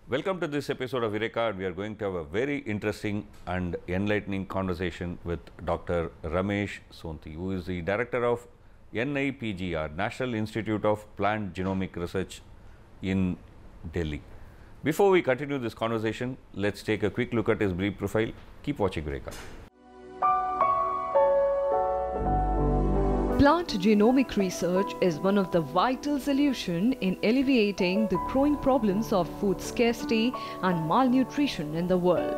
Welcome to this episode of Eureka. We are going to have a very interesting and enlightening conversation with Dr. Ramesh Sonti, who is the director of NIPGR, National Institute of Plant Genomic Research in Delhi. Before we continue this conversation, let's take a quick look at his brief profile. Keep watching Eureka. Plant genomic research is one of the vital solutions in alleviating the growing problems of food scarcity and malnutrition in the world.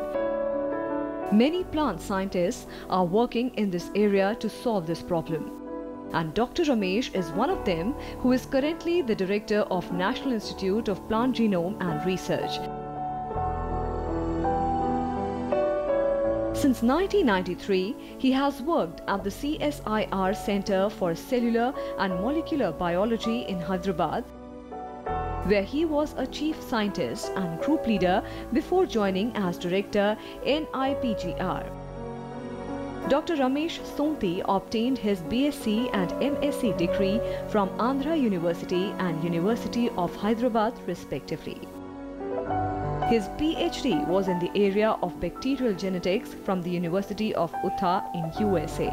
Many plant scientists are working in this area to solve this problem. And Dr. Ramesh is one of them, who is currently the director of National Institute of Plant Genome and Research. Since 1993, he has worked at the CSIR Center for Cellular and Molecular Biology in Hyderabad, where he was a chief scientist and group leader before joining as director NIPGR. Dr. Ramesh Sonti obtained his BSc and MSc degree from Andhra University and University of Hyderabad respectively. His PhD was in the area of bacterial genetics from the University of Utah in USA.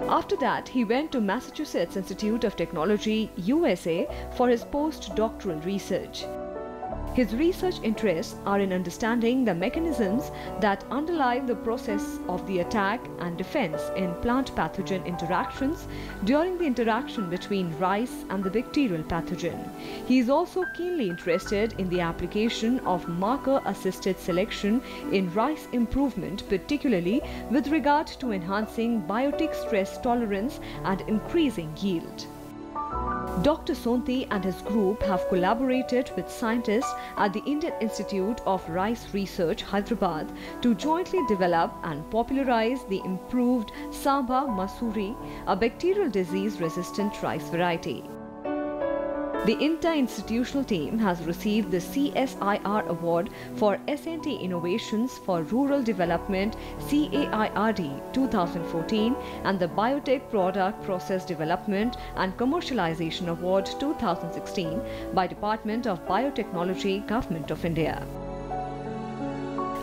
After that, he went to Massachusetts Institute of Technology, USA for his postdoctoral research. His research interests are in understanding the mechanisms that underlie the process of the attack and defense in plant pathogen interactions during the interaction between rice and the bacterial pathogen. He is also keenly interested in the application of marker-assisted selection in rice improvement, particularly with regard to enhancing biotic stress tolerance and increasing yield. Dr. Sonti and his group have collaborated with scientists at the Indian Institute of Rice Research, Hyderabad, to jointly develop and popularize the improved Samba Masuri, a bacterial disease-resistant rice variety. The inter-institutional team has received the CSIR Award for SNT Innovations for Rural Development CAIRD 2014 and the Biotech Product Process Development and Commercialization Award 2016 by Department of Biotechnology, Government of India.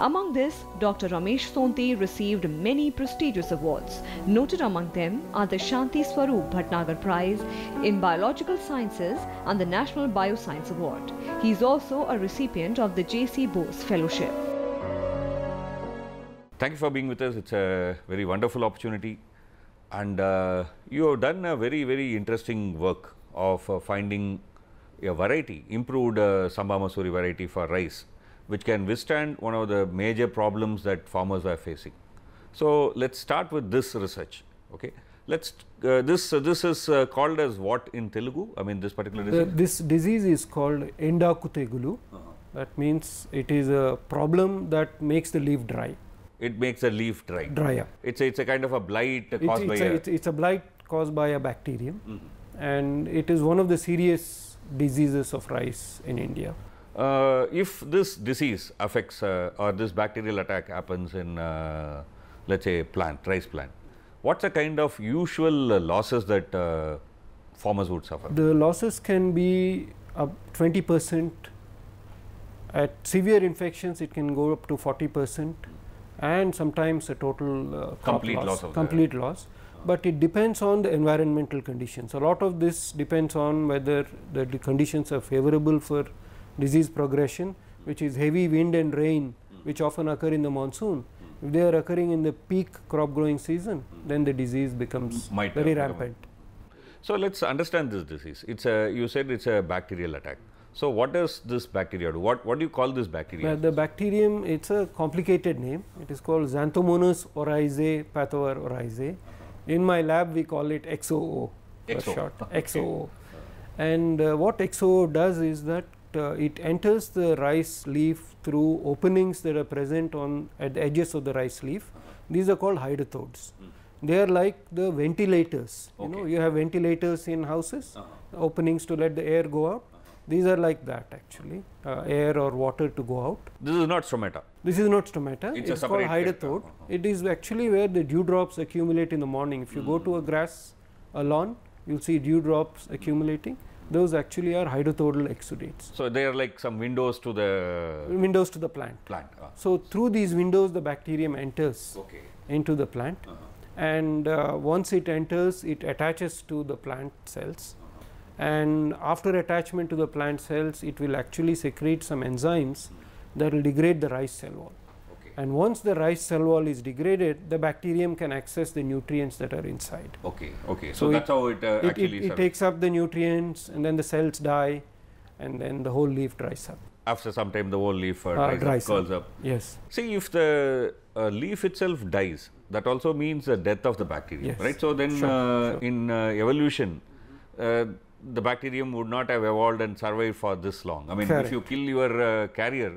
Among this, Dr. Ramesh Sonti received many prestigious awards. Noted among them are the Shanti Swaroop Bhatnagar Prize in Biological Sciences and the National Bioscience Award. He is also a recipient of the J.C. Bose Fellowship. Thank you for being with us. It's a very wonderful opportunity. And you have done a very interesting work of finding a variety, improved Samba Masuri variety for rice, which can withstand one of the major problems that farmers are facing. So let's start with this research. Okay, this is called as what in Telugu? I mean, this particular disease. This disease is called Endaku Tegulu. That means it is a problem that makes the leaf dry. It makes the leaf dry. Dry up. It's a kind of a blight caused by it's a blight caused by a bacterium, and it is one of the serious diseases of rice in India. If this disease affects or this bacterial attack happens in let's say rice plant, what's the kind of usual losses that farmers would suffer? The losses can be up 20%. At severe infections, it can go up to 40%, and sometimes a total complete loss. But it depends on the environmental conditions. A lot of this depends on whether the conditions are favorable for disease progression, which is heavy wind and rain, which often occur in the monsoon. If they are occurring in the peak crop growing season, then the disease becomes very rampant. So let's understand this disease. You said it's a bacterial attack. So what does this bacteria do? What do you call this bacteria? The bacterium, it's a complicated name. It is called Xanthomonas oryzae pathovar oryzae. In my lab, we call it XOO for short. XOO. And what XOO does is that it enters the rice leaf through openings that are present at the edges of the rice leaf. These are called hydrathodes. They are like the ventilators. You know, you have ventilators in houses, openings to let the air go out. These are like that actually, air or water to go out. This is not stomata. This is not stomata. It's called hydathode. It is actually where the dewdrops accumulate in the morning. If you go to a lawn, you'll see dewdrops accumulating. those actually are hydrothodal exudates. So they are like some windows to the Plant. Ah. So through these windows the bacterium enters Okay. into the plant, and once it enters, it attaches to the plant cells, and after attachment to the plant cells, it will actually secrete some enzymes that will degrade the rice cell wall. Okay. And once the rice cell wall is degraded, the bacterium can access the nutrients that are inside. Okay. Okay. So that's how it actually it takes up the nutrients, and then the cells die, and then the whole leaf dries up. After some time, the whole leaf Dries curls up. Yes. See, if the leaf itself dies, that also means the death of the bacterium, Yes. right? So then, Sure. in evolution, the bacterium would not have evolved and survived for this long. I mean, Correct. if you kill your carrier,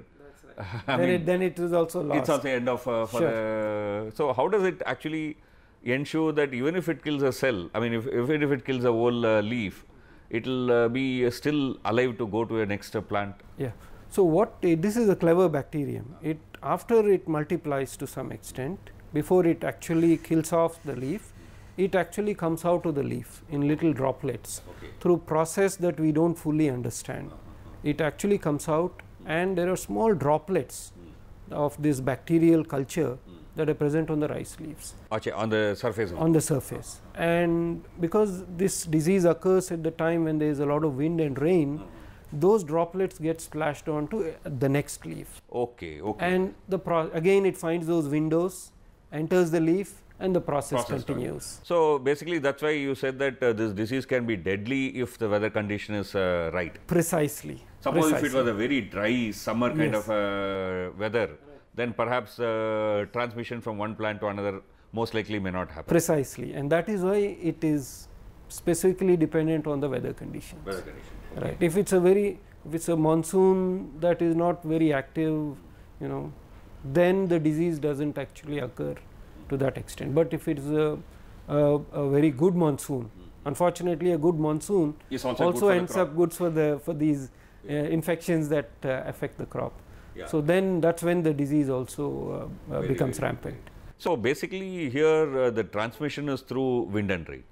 Then it is also lost. it's also end of for the. So how does it actually ensure that even if it kills a cell, I mean, if it kills a whole leaf, it will be still alive to go to a next plant? Yeah. So this is a clever bacterium. After it multiplies to some extent, before it actually kills off the leaf, it actually comes out of the leaf in little droplets through process that we don't fully understand. It actually comes out, and there are small droplets of this bacterial culture that are present on the rice leaves. On the surface? On the surface. And because this disease occurs at the time when there is a lot of wind and rain, those droplets get splashed onto the next leaf. Okay. And again it finds those windows, enters the leaf, and the process continues. So basically that's why you said that this disease can be deadly if the weather condition is right. Precisely. Suppose if it was a very dry summer kind of weather, then perhaps transmission from one plant to another most likely may not happen. Precisely, and that is why it is specifically dependent on the weather conditions. Okay. Right. If it's a monsoon that is not very active, then the disease doesn't actually occur to that extent. But if it is a very good monsoon, unfortunately, a good monsoon also ends up good for these infections that affect the crop. Yeah. So then that's when the disease also becomes rampant. So basically here the transmission is through wind and rain.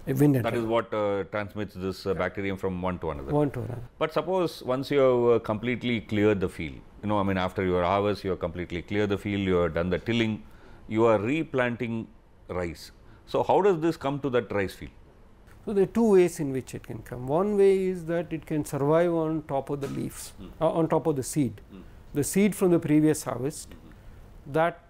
That is what transmits this bacterium from one to another. But suppose once you have completely cleared the field, after your harvest, you have completely cleared the field, you have done the tilling, you are replanting rice. So how does this come to that rice field? So there are two ways in which it can come. One way is that it can survive on top of the leaves, on top of the seed. The seed from the previous harvest, that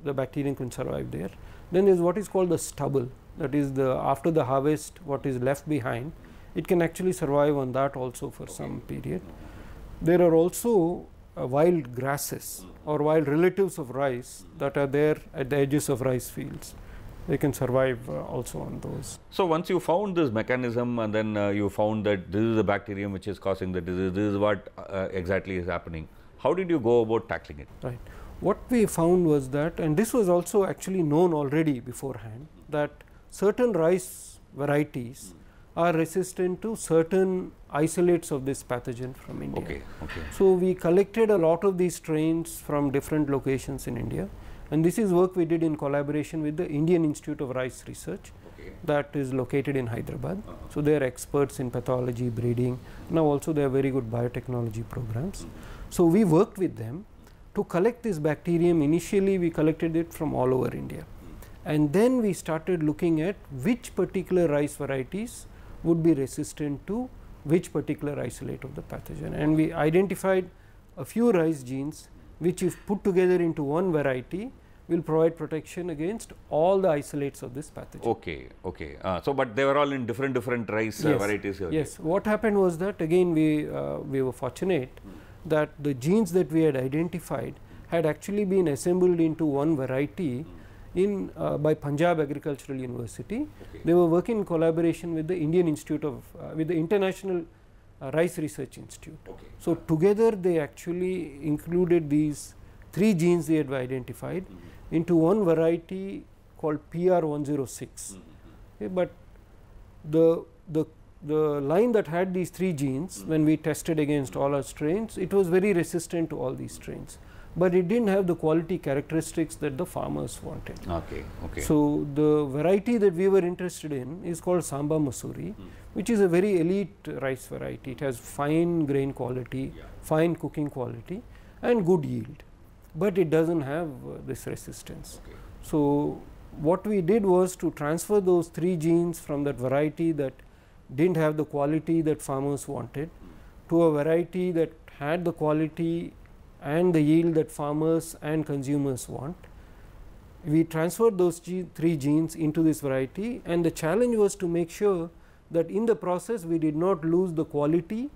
the bacterium can survive there. Then there is what is called the stubble, that is after the harvest what is left behind, it can actually survive on that also for some period. There are also wild grasses or wild relatives of rice that are there at the edges of rice fields. They can survive also on those. So once you found this mechanism and then you found that this is the bacterium which is causing the disease, this is what exactly is happening, how did you go about tackling it? Right. What we found was that, and this was also actually known already beforehand, that certain rice varieties are resistant to certain isolates of this pathogen from India. Okay. So we collected a lot of these strains from different locations in India, and this is work we did in collaboration with the Indian Institute of Rice Research that is located in Hyderabad. So they are experts in pathology, breeding. Now also they have very good biotechnology programs. So we worked with them to collect this bacterium. Initially we collected it from all over India, and then we started looking at which particular rice varieties would be resistant to which particular isolate of the pathogen, and we identified a few rice genes which, if put together into one variety, will provide protection against all the isolates of this pathogen. Okay. So but they were all in different rice varieties. Yes. What happened was that again we were fortunate that the genes that we had identified had actually been assembled into one variety by Punjab Agricultural University. They were working in collaboration with the Indian Institute of with the International Rice Research Institute. So together they actually included these 3 genes they had identified into one variety called PR106. But the the line that had these 3 genes, when we tested against all our strains, it was very resistant to all these strains, but it didn't have the quality characteristics that the farmers wanted. Okay. So the variety that we were interested in is called Samba Masuri, which is a very elite rice variety. It has fine grain quality, fine cooking quality, and good yield, but it doesn't have this resistance. So what we did was to transfer those 3 genes from that variety that didn't have the quality that farmers wanted to a variety that had the quality and the yield that farmers and consumers want. We transferred those 3 genes into this variety, and the challenge was to make sure that in the process we did not lose the quality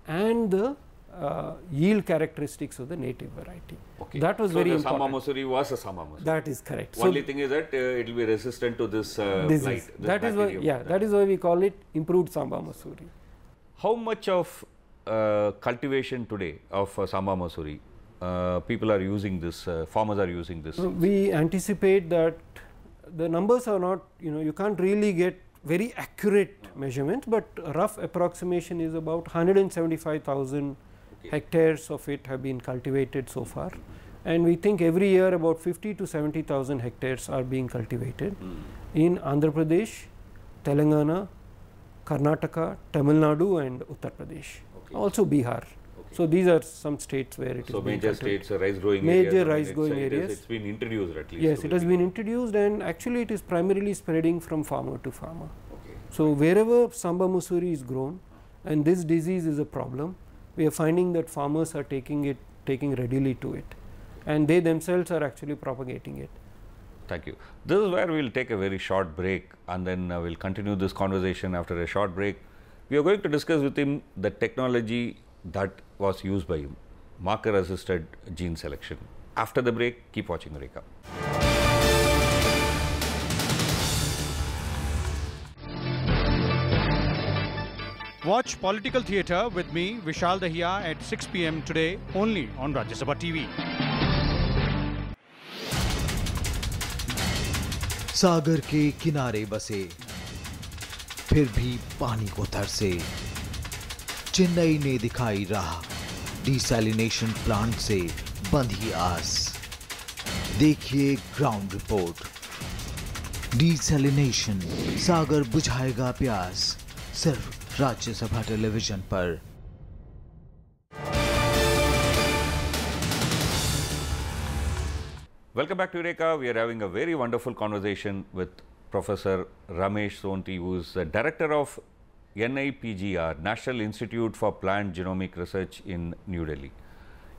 and the yield characteristics of the native variety. That was very important. Samba Masuri was a Samba Masuri. That is correct. Only thing is that it will be resistant to this blight. That is why, that is why we call it improved Samba Masuri. How much of cultivation today of Samba Masuri people are using this, farmers are using this? We anticipate that the numbers are not, you can't really get very accurate measurements, but a rough approximation is about 175,000 hectares of it have been cultivated so far, and we think every year about 50 to 70,000 hectares are being cultivated in Andhra Pradesh, Telangana, Karnataka, Tamil Nadu and Uttar Pradesh, also Bihar. So these are some states where it is. So major states, rice growing major rice growing areas. It's been introduced at least. Yes, it has been introduced, and actually it is primarily spreading from farmer to farmer. So wherever Samba Masuri is grown and this disease is a problem, we are finding that farmers are taking readily to it, and they themselves are actually propagating it. Thank you. This is where we will take a very short break, and then we will continue this conversation after a short break. We are going to discuss with him the technology that was used by him, marker assisted gene selection. After the break, keep watching Eureka. Watch Political Theatre with me, Vishal Dahiya, at 6 p.m. today only on Rajya Sabha TV. सागर के किनारे बसे, फिर भी पानी को तरसे, चेन्नई ने दिखाई राह, डिसैलिनेशन प्लांट से बंधी आस। देखिए ग्राउंड रिपोर्ट। डिसैलिनेशन, सागर बुझाएगा प्यास, सिर्फ राज्यसभा टेलीविजन पर। Welcome back to Eureka. We are having a very wonderful conversation with Professor Ramesh Sonti, who is the director of NIPGR, National Institute for Plant Genomic Research in New Delhi.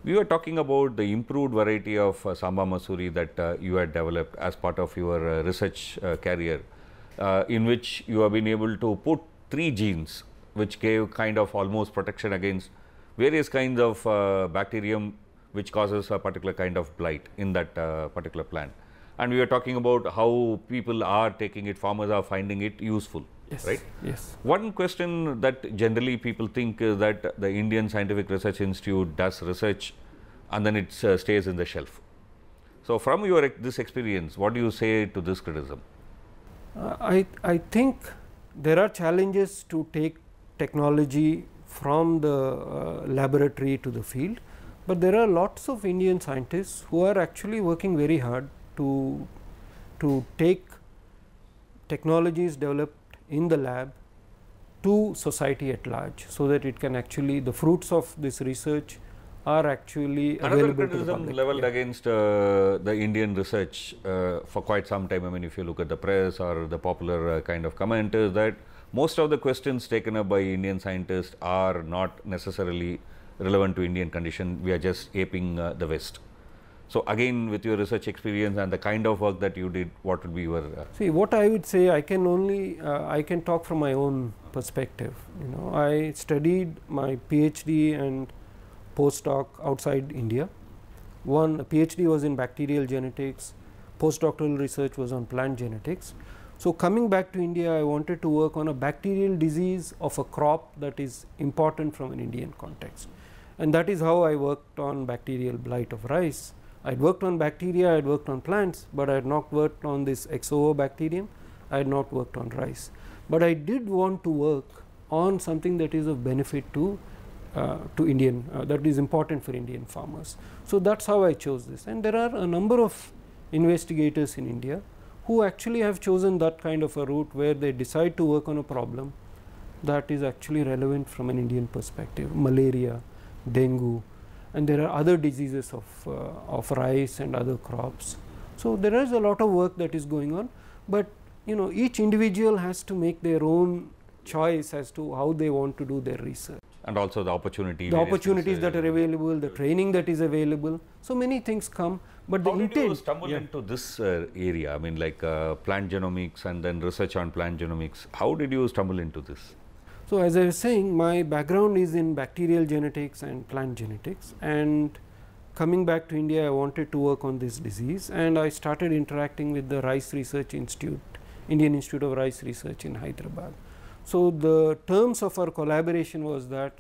We were talking about the improved variety of Samba Masuri that you had developed as part of your research career, in which you have been able to put 3 genes which gave kind of almost protection against various kinds of bacterium which causes a particular kind of blight in that particular plant. And we were talking about how people are taking it, farmers are finding it useful, yes, right? Yes. One question that generally people think is that the Indian Scientific Research Institute does research and then it stays in the shelf. So from your this experience, what do you say to this criticism? I think there are challenges to take technology from the laboratory to the field, but there are lots of Indian scientists who are actually working very hard to take technologies developed in the lab to society at large, so that it can actually, the fruits of this research are actually available to the public. Leveled against the Indian research for quite some time. I mean, if you look at the press or the popular kind of comment, is that most of the questions taken up by Indian scientists are not necessarily relevant to Indian condition. We are just aping the West. So again, with your research experience and the kind of work that you did, what would be your? See, what I would say, I can only I can talk from my own perspective. I studied my PhD and postdoc outside India. One PhD was in bacterial genetics, postdoctoral research was on plant genetics. So coming back to India, I wanted to work on a bacterial disease of a crop that is important from an Indian context, and that is how I worked on bacterial blight of rice. I had worked on bacteria, I had worked on plants, but I had not worked on this XOO bacterium, I had not worked on rice. But I did want to work on something that is of benefit to Indian, that is important for Indian farmers. So that's how I chose this. And there are a number of investigators in India who actually have chosen that kind of a route where they decide to work on a problem that is actually relevant from an Indian perspective, malaria, dengue, and there are other diseases of rice and other crops. So there is a lot of work that is going on, but each individual has to make their own choice as to how they want to do their research. And also the opportunity. The opportunities that are available, the training that is available. So many things come, but how the intent. Did you stumble into this area? I mean, like plant genomics and then research on plant genomics. How did you stumble into this? So as I was saying, my background is in bacterial genetics and plant genetics, and coming back to India, I wanted to work on this disease, and I started interacting with the Rice Research Institute, Indian Institute of Rice Research in Hyderabad. So the terms of our collaboration was that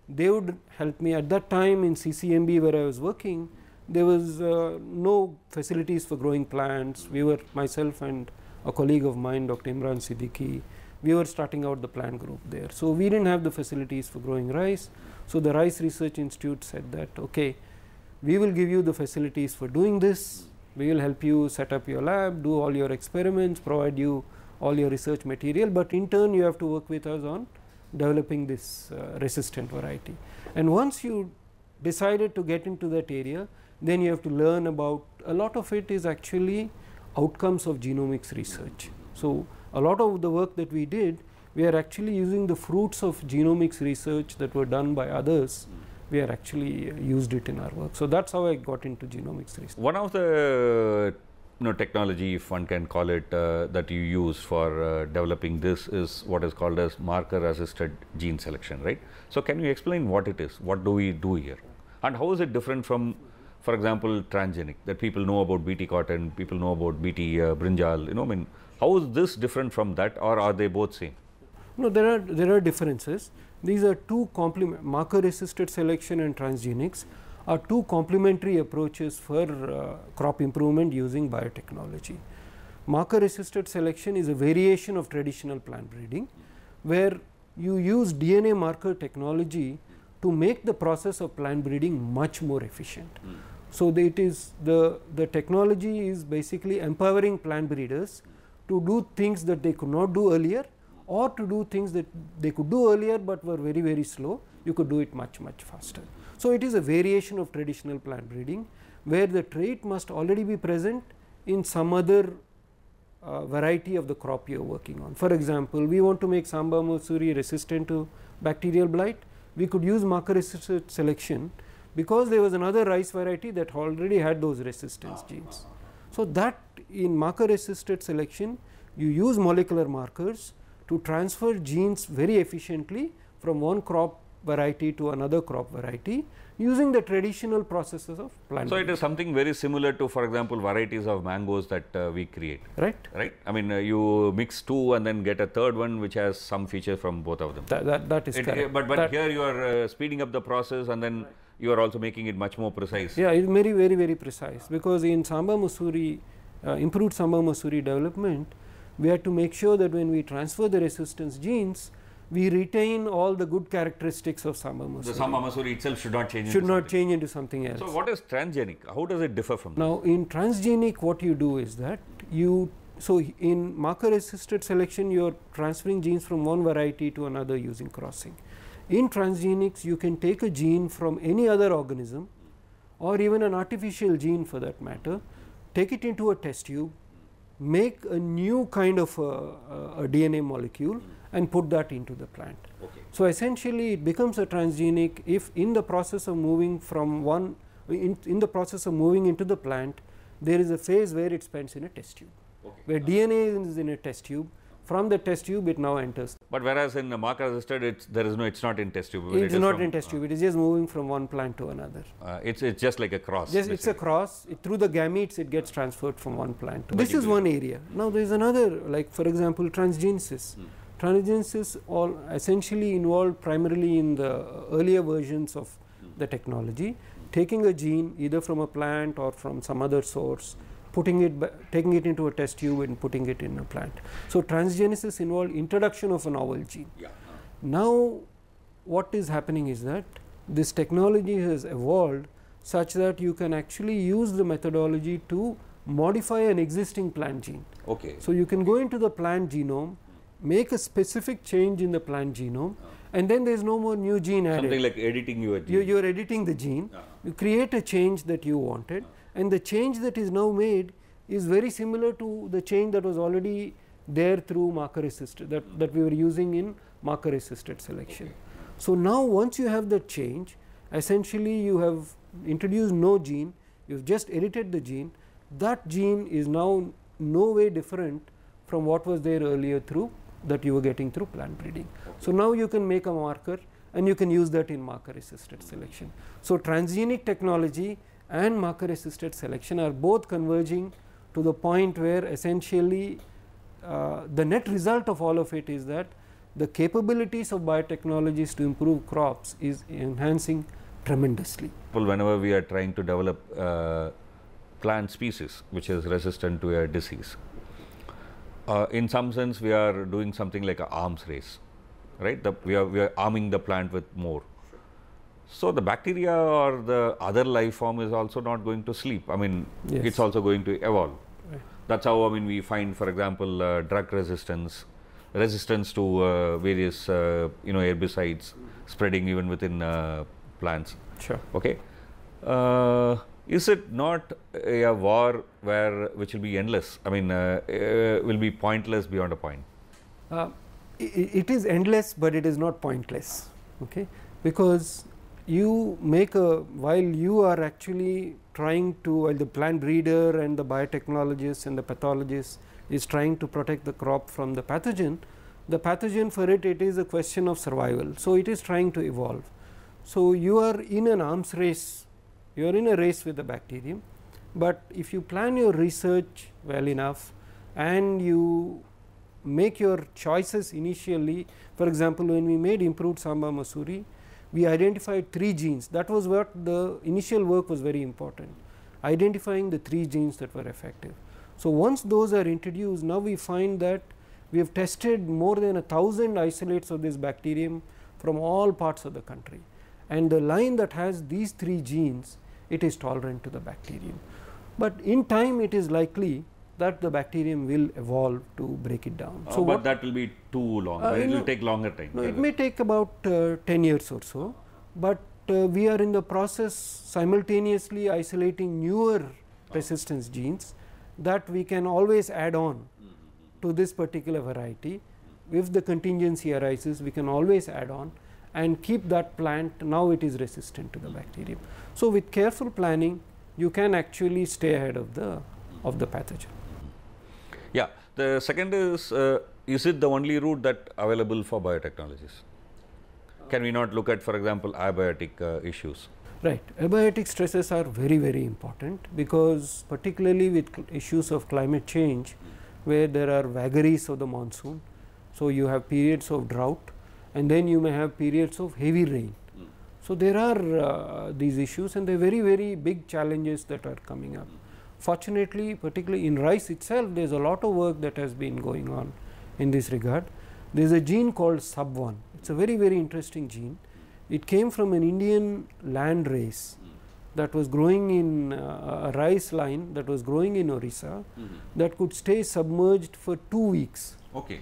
they would help me. At that time in CCMB where I was working, there was no facilities for growing plants. We were, myself and a colleague of mine, Dr. Imran Siddiqui, we were starting out the plant group there. So we didn't have the facilities for growing rice. So the Rice Research Institute said that, okay, we will give you the facilities for doing this. We will help you set up your lab, do all your experiments, provide you all your research material, but in turn you have to work with us on developing this resistant variety. And once you decided to get into that area, then you have to learn about, a lot of it is actually outcomes of genomics research. So a lot of the work that we did, we are actually using the fruits of genomics research that were done by others. We are actually used it in our work. So that's how I got into genomics research. One of the technology, if one can call it, that you use for developing this is what is called as marker assisted gene selection, right? So can you explain what it is? What do we do here? And how is it different from, for example, transgenic, that people know about BT cotton, people know about BT brinjal, I mean, how is this different from that, or are they both same? No, there are differences. These are two marker assisted selection and transgenics are two complementary approaches for crop improvement using biotechnology. Marker assisted selection is a variation of traditional plant breeding, where you use DNA marker technology to make the process of plant breeding much more efficient. So it is the technology is basically empowering plant breeders to do things that they could not do earlier, or to do things that they could do earlier but were very, very slow. You could do it much, much faster. So it is a variation of traditional plant breeding, where the trait must already be present in some other variety of the crop you are working on. For example, we want to make Samba Masuri resistant to bacterial blight. We could use marker assisted selection because there was another rice variety that already had those resistance genes. So that in marker assisted selection, you use molecular markers to transfer genes very efficiently from one crop variety to another crop variety using the traditional processes of plant. So it is something very similar to, for example, varieties of mangoes that we create. Right. Right. I mean, you mix two and then get a third one which has some feature from both of them. That is correct. But here you are speeding up the process, and then you are also making it much more precise. Yeah, it's very, very, very precise, because in Samba Masuri, improved Samba Masuri development, we had to make sure that when we transfer the resistance genes, we retain all the good characteristics of Samba Masuri. The Samba Masuri itself should not change. Change into something else. So what is transgenic? How does it differ from now? In transgenic, what you do is that in marker assisted selection, you are transferring genes from one variety to another using crossing. In transgenics, you can take a gene from any other organism, or even an artificial gene for that matter, take it into a test tube, make a new kind of a DNA molecule and put that into the plant. Okay. So essentially it becomes a transgenic if in the process of moving from one, in the process of moving into the plant, there is a phase where it spends in a test tube, where DNA is in a test tube. From the test tube it now enters. But whereas in the marker assisted, it's not in test tube. It is not in test tube. It is just moving from one plant to another. It's just like a cross. Yes, it's a cross. Through the gametes, it gets transferred from one plant to this is one area. Now there is another, like for example, transgenesis. Transgenesis all essentially involved primarily in the earlier versions of the technology, taking a gene either from a plant or from some other source, taking it into a test tube and putting it in a plant. So transgenesis involved introduction of a novel gene. Now, what is happening is that this technology has evolved such that you can actually use the methodology to modify an existing plant gene. Okay. So, you can go into the plant genome, make a specific change in the plant genome, and then there is no more new gene added. Something like editing your gene. You are editing the gene, you create a change that you wanted, and the change that is now made is very similar to the change that was already there through marker assisted, that we were using in marker assisted selection. Okay. So, now once you have that change, essentially you have introduced no gene, you have just edited the gene. That gene is now no way different from what was there earlier through that you were getting through plant breeding. Okay. So, now you can make a marker and you can use that in marker assisted selection. So, transgenic technology and marker assisted selection are both converging to the point where essentially the net result of all of it is that the capabilities of biotechnologies to improve crops is enhancing tremendously. Whenever we are trying to develop plant species which is resistant to a disease, in some sense we are doing something like an arms race, right? We are arming the plant with more. So, the bacteria or the other life form is also not going to sleep. I mean, yes. It's also going to evolve. Right. That's how, I mean, we find, for example, drug resistance to various herbicides spreading even within plants. Sure. Okay. Is it not a war which will be endless? I mean, will be pointless beyond a point? It is endless, but it is not pointless. Okay, because you make while you are actually trying to, while the plant breeder and the biotechnologist and the pathologist is trying to protect the crop from the pathogen for it is a question of survival. So, it is trying to evolve. So, you are in an arms race, you are in a race with the bacterium, but if you plan your research well enough and you make your choices initially, for example, when we made improved Samba Masuri, we identified 3 genes. That was what the initial work was very important, identifying the 3 genes that were effective. So, once those are introduced, now we find that we have tested more than 1,000 isolates of this bacterium from all parts of the country, and the line that has these 3 genes, it is tolerant to the bacterium. But in time it is likely that the bacterium will evolve to break it down. So, but that will be too long, it will take longer time. No, it may take about 10 years or so, but we are in the process simultaneously isolating newer resistance genes that we can always add on to this particular variety. If the contingency arises, we can always add on and keep that plant, now it is resistant to the bacterium. So, with careful planning, you can actually stay ahead of the pathogen. Yeah. The second is it the only route that available for biotechnologies? Can we not look at, for example, abiotic issues? Right. Abiotic stresses are very, very important, because particularly with issues of climate change, where there are vagaries of the monsoon. So, you have periods of drought and then you may have periods of heavy rain. So, there are these issues, and they are very, very big challenges that are coming up. Fortunately, particularly in rice itself, there is a lot of work that has been going on in this regard. There is a gene called SUB1. It is a very, very interesting gene. It came from an Indian land race that was growing in a rice line that was growing in Orissa, that could stay submerged for 2 weeks. Okay.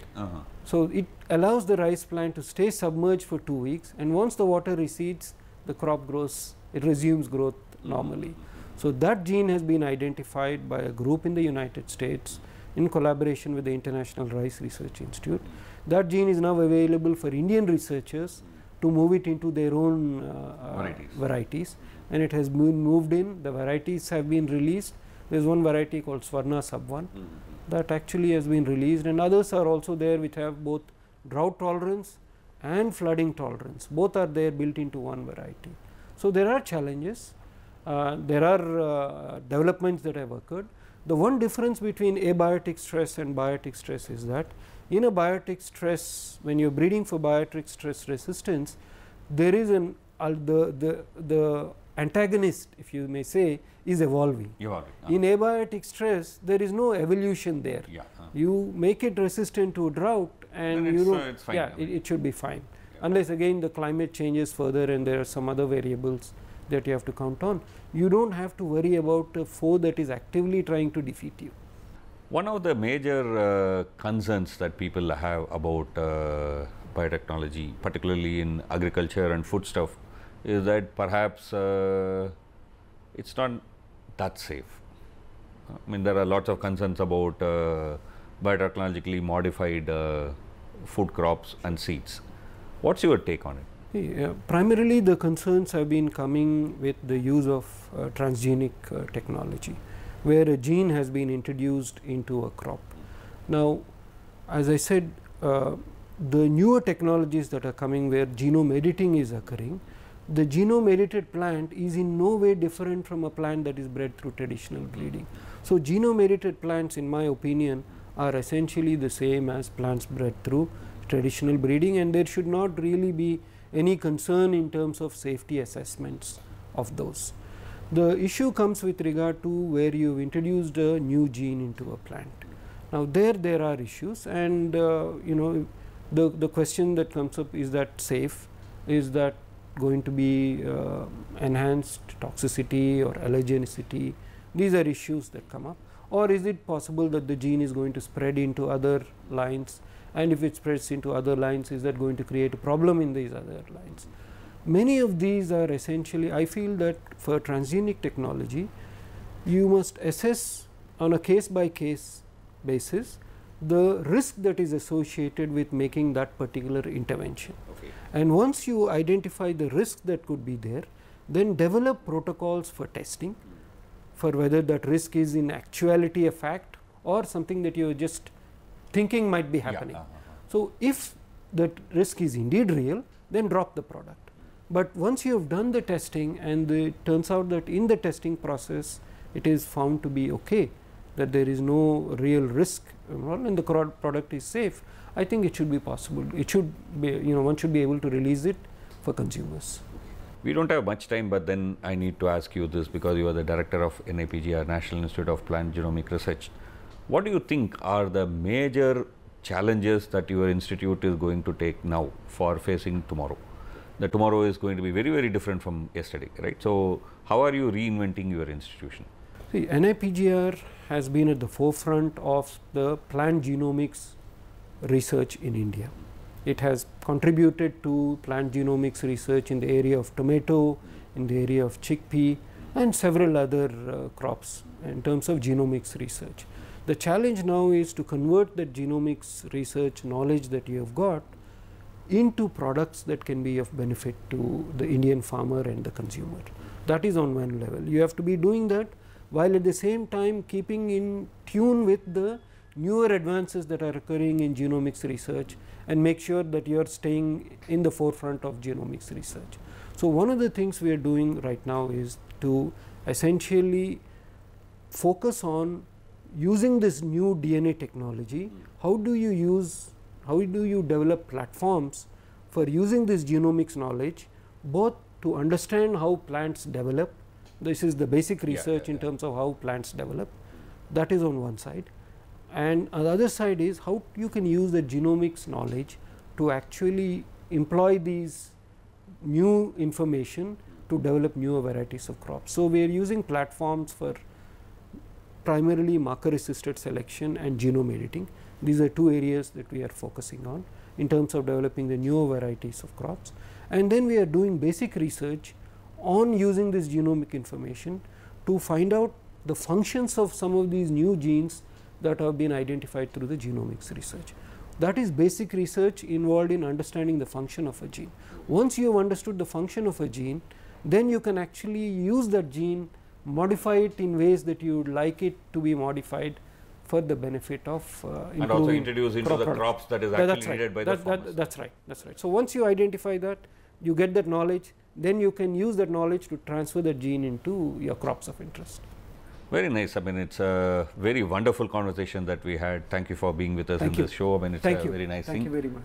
So, it allows the rice plant to stay submerged for 2 weeks, and once the water recedes, the crop grows, it resumes growth normally. So, that gene has been identified by a group in the United States in collaboration with the International Rice Research Institute. That gene is now available for Indian researchers to move it into their own varieties, and it has been moved in. The varieties have been released. There is one variety called Swarna SUB1 that actually has been released, and others are also there which have both drought tolerance and flooding tolerance. Both are there built into one variety. So, there are challenges. There are developments that have occurred. The one difference between abiotic stress and biotic stress is that in a biotic stress, when you are breeding for biotic stress resistance, there is the antagonist, if you may say, is evolving. In abiotic stress, there is no evolution there. You make it resistant to drought, and you don't, it's fine. It should be fine. unless again the climate changes further and there are some other variables that you have to count on. You don't have to worry about a foe that is actively trying to defeat you. One of the major concerns that people have about biotechnology, particularly in agriculture and foodstuff, is that perhaps it's not that safe. I mean, there are lots of concerns about biotechnologically modified food crops and seeds. What's your take on it? Primarily the concerns have been coming with the use of transgenic technology, where a gene has been introduced into a crop. Now, as I said, the newer technologies that are coming where genome editing is occurring, the genome edited plant is in no way different from a plant that is bred through traditional breeding. So, genome edited plants, in my opinion, are essentially the same as plants bred through traditional breeding, and there should not really be any concern in terms of safety assessments of those. The issue comes with regard to where you have introduced a new gene into a plant. Now, there are issues, and the question that comes up, is that safe? Is that going to be enhanced toxicity or allergenicity? These are issues that come up. Or is it possible that the gene is going to spread into other lines, and if it spreads into other lines, is that going to create a problem in these other lines? Many of these are essentially, I feel that for transgenic technology, you must assess on a case by case basis the risk that is associated with making that particular intervention. Okay. And once you identify the risk that could be there, then develop protocols for testing for whether that risk is in actuality a fact or something that you are just thinking might be happening. So, if that risk is indeed real, then drop the product. But once you have done the testing and it turns out that in the testing process it is found to be okay, that there is no real risk involved and the product is safe, I think it should be possible. It should be, one should be able to release it for consumers. We don't have much time, but then I need to ask you this, because you are the director of NIPGR, National Institute of Plant Genomic Research. What do you think are the major challenges that your institute is going to take now for facing tomorrow? The tomorrow is going to be very, very different from yesterday, right? So, how are you reinventing your institution? See, NIPGR has been at the forefront of the plant genomics research in India. It has contributed to plant genomics research in the area of tomato, in the area of chickpea, and several other crops in terms of genomics research. The challenge now is to convert that genomics research knowledge that you have got into products that can be of benefit to the Indian farmer and the consumer. That is on one level. You have to be doing that while at the same time keeping in tune with the newer advances that are occurring in genomics research and make sure that you are staying in the forefront of genomics research. So, one of the things we are doing right now is to essentially focus on using this new DNA technology. How do you develop platforms for using this genomics knowledge, both to understand how plants develop? This is the basic research in terms of how plants develop. That is on one side. And on the other side is how you can use the genomics knowledge to actually employ these new information to develop newer varieties of crops. So, we are using platforms for primarily marker assisted selection and genome editing. These are two areas that we are focusing on in terms of developing the newer varieties of crops. And then we are doing basic research on using this genomic information to find out the functions of some of these new genes that have been identified through the genomics research. That is basic research involved in understanding the function of a gene. Once you have understood the function of a gene, then you can actually use that gene, modify it in ways that you would like it to be modified for the benefit of improving and also introduce into the crops that is actually needed by the farmers. That's right. So, once you identify that, you get that knowledge, then you can use that knowledge to transfer that gene into your crops of interest. Very nice. I mean, it's a very wonderful conversation that we had. Thank you for being with us in this show. I mean, it's a very nice thing. Thank you very much.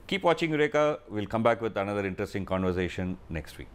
Keep watching Eureka. We'll come back with another interesting conversation next week.